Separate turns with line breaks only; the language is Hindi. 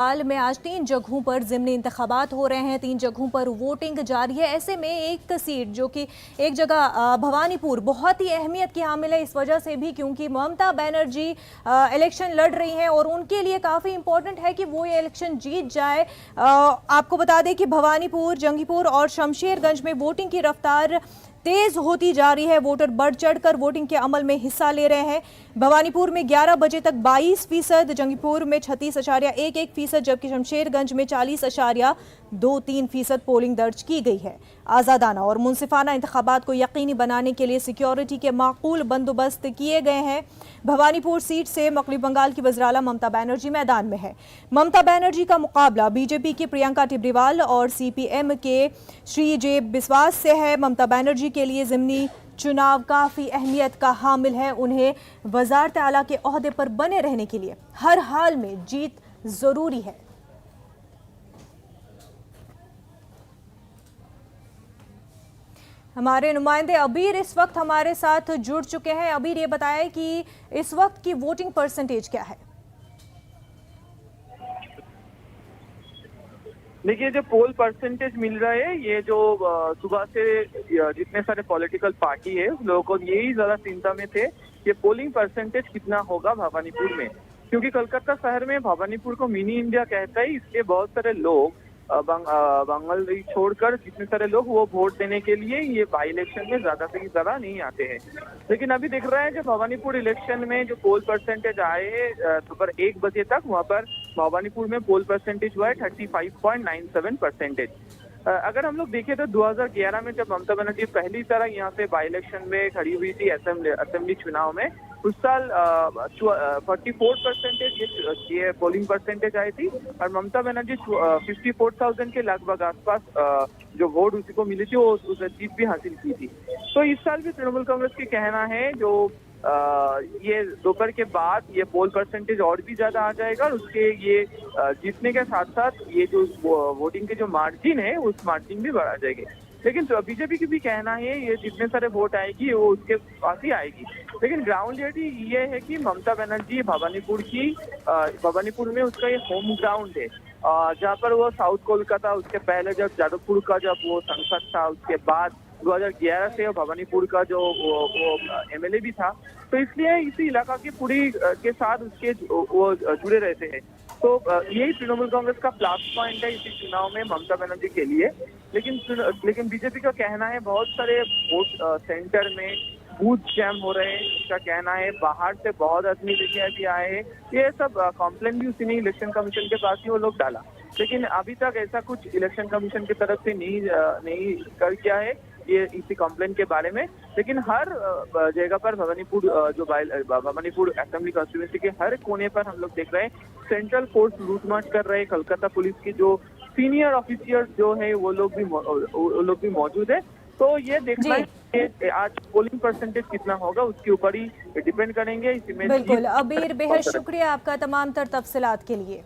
हाल में आज 3 जगहों पर ज़िमनी इंतखाबात हो रहे हैं, 3 जगहों पर वोटिंग जारी है। ऐसे में एक सीट जो कि एक जगह भवानीपुर बहुत ही अहमियत की हामिल है, इस वजह से भी क्योंकि ममता बनर्जी इलेक्शन लड़ रही हैं और उनके लिए काफ़ी इंपॉर्टेंट है कि वो ये इलेक्शन जीत जाए। आपको बता दें कि भवानीपुर, जंगीपुर और शमशेरगंज में वोटिंग की रफ्तार तेज होती जा रही है। वोटर बढ़ चढ़कर वोटिंग के अमल में हिस्सा ले रहे हैं। भवानीपुर में 11 बजे तक 22%, जंगीपुर में 36.11%, जबकि शमशेरगंज में 40.23% पोलिंग दर्ज की गई है। आज़ादाना और मुनसिफाना इंतखाबात को यकीनी बनाने के लिए सिक्योरिटी के माकूल बंदोबस्त किए गए हैं। भवानीपुर सीट से मगरबी बंगाल की वज़ीर-ए-आला ममता बनर्जी मैदान में है। ममता बनर्जी का मुकाबला बीजेपी की प्रियंका टिब्रीवाल और सीपीएम के श्री जे बिस्वास से है। ममता बनर्जी के लिए ज़िमनी चुनाव काफ़ी अहमियत का हामिल है। उन्हें वज़ारत आला के ओहदे पर बने रहने के लिए हर हाल में जीत ज़रूरी है। हमारे नुमाइंदे अबीर इस वक्त हमारे साथ जुड़ चुके हैं। अबीर, ये बताएं कि इस वक्त की वोटिंग परसेंटेज क्या है?
देखिए, जो पोल परसेंटेज मिल रहा है, ये जो सुबह से जितने सारे पॉलिटिकल पार्टी है उन लोगों को यही ज्यादा चिंता में थे कि पोलिंग परसेंटेज कितना होगा भवानीपुर में, क्योंकि कोलकाता शहर में भवानीपुर को मिनी इंडिया कहता है। इसलिए बहुत सारे लोग बंगाल छोड़कर जितने सारे लोग वो वोट देने के लिए ये बाई इलेक्शन में ज्यादा से ज्यादा नहीं आते हैं। लेकिन अभी दिख रहा है कि भवानीपुर इलेक्शन में जो पोल परसेंटेज आए हैं सुबह 1 बजे तक, वहां पर भवानीपुर में पोल परसेंटेज हुआ है 35.97%। अगर हम लोग देखें तो 2011 में जब ममता बनर्जी पहली तरह यहाँ से बाई इलेक्शन में खड़ी हुई थी असेंबली चुनाव में, उस साल 44% ये पोलिंग परसेंटेज आई थी और ममता बनर्जी 54,000 के लगभग आसपास जो वोट उसी को मिली थी, वो उस जीत भी हासिल की थी। तो इस साल भी तृणमूल कांग्रेस की कहना है जो ये दोपहर के बाद ये पोल परसेंटेज और भी ज्यादा आ जाएगा और उसके ये जीतने के साथ साथ ये जो वोटिंग के जो मार्जिन है उस मार्जिन भी बढ़ा जाएगी। लेकिन तो बीजेपी की भी कहना है ये जितने सारे वोट आएगी वो उसके पास ही आएगी। लेकिन ग्राउंड रियलिटी ये है कि ममता बनर्जी भवानीपुर में उसका ये होम ग्राउंड है, जहाँ पर वो साउथ कोलकाता, उसके पहले जब जादवपुर का जब वो संसद था, उसके बाद 2011 से भवानीपुर का जो वो एमएलए भी था, तो इसलिए इसी इलाका की पूरी के साथ उसके वो जुड़े रहते हैं। तो यही तृणमूल कांग्रेस का प्लस पॉइंट है इसी चुनाव में ममता बनर्जी के लिए। लेकिन बीजेपी का कहना है बहुत सारे वोट सेंटर में बूथ जैम हो रहे हैं। उसका कहना है बाहर से बहुत आदमी लेके भी आए हैं। ये सब कॉम्प्लेन भी उसी ने इलेक्शन कमीशन के पास ही वो लोग डाला, लेकिन अभी तक ऐसा कुछ इलेक्शन कमीशन की तरफ से नहीं कर किया है ये इसी कंप्लेंट के बारे में। लेकिन हर जगह पर भवानीपुर असेंबली कॉन्स्टिट्यूंसी के हर कोने पर हम लोग देख रहे हैं सेंट्रल फोर्स लूटमार कर रहे हैं। कोलकाता पुलिस की जो सीनियर ऑफिसर्स जो है वो लोग भी मौजूद है। तो ये देखना है कि आज पोलिंग परसेंटेज कितना होगा उसके ऊपर ही डिपेंड करेंगे।
बिल्कुल अबीर, बेहद शुक्रिया आपका तमाम तर तफसीलात के लिए।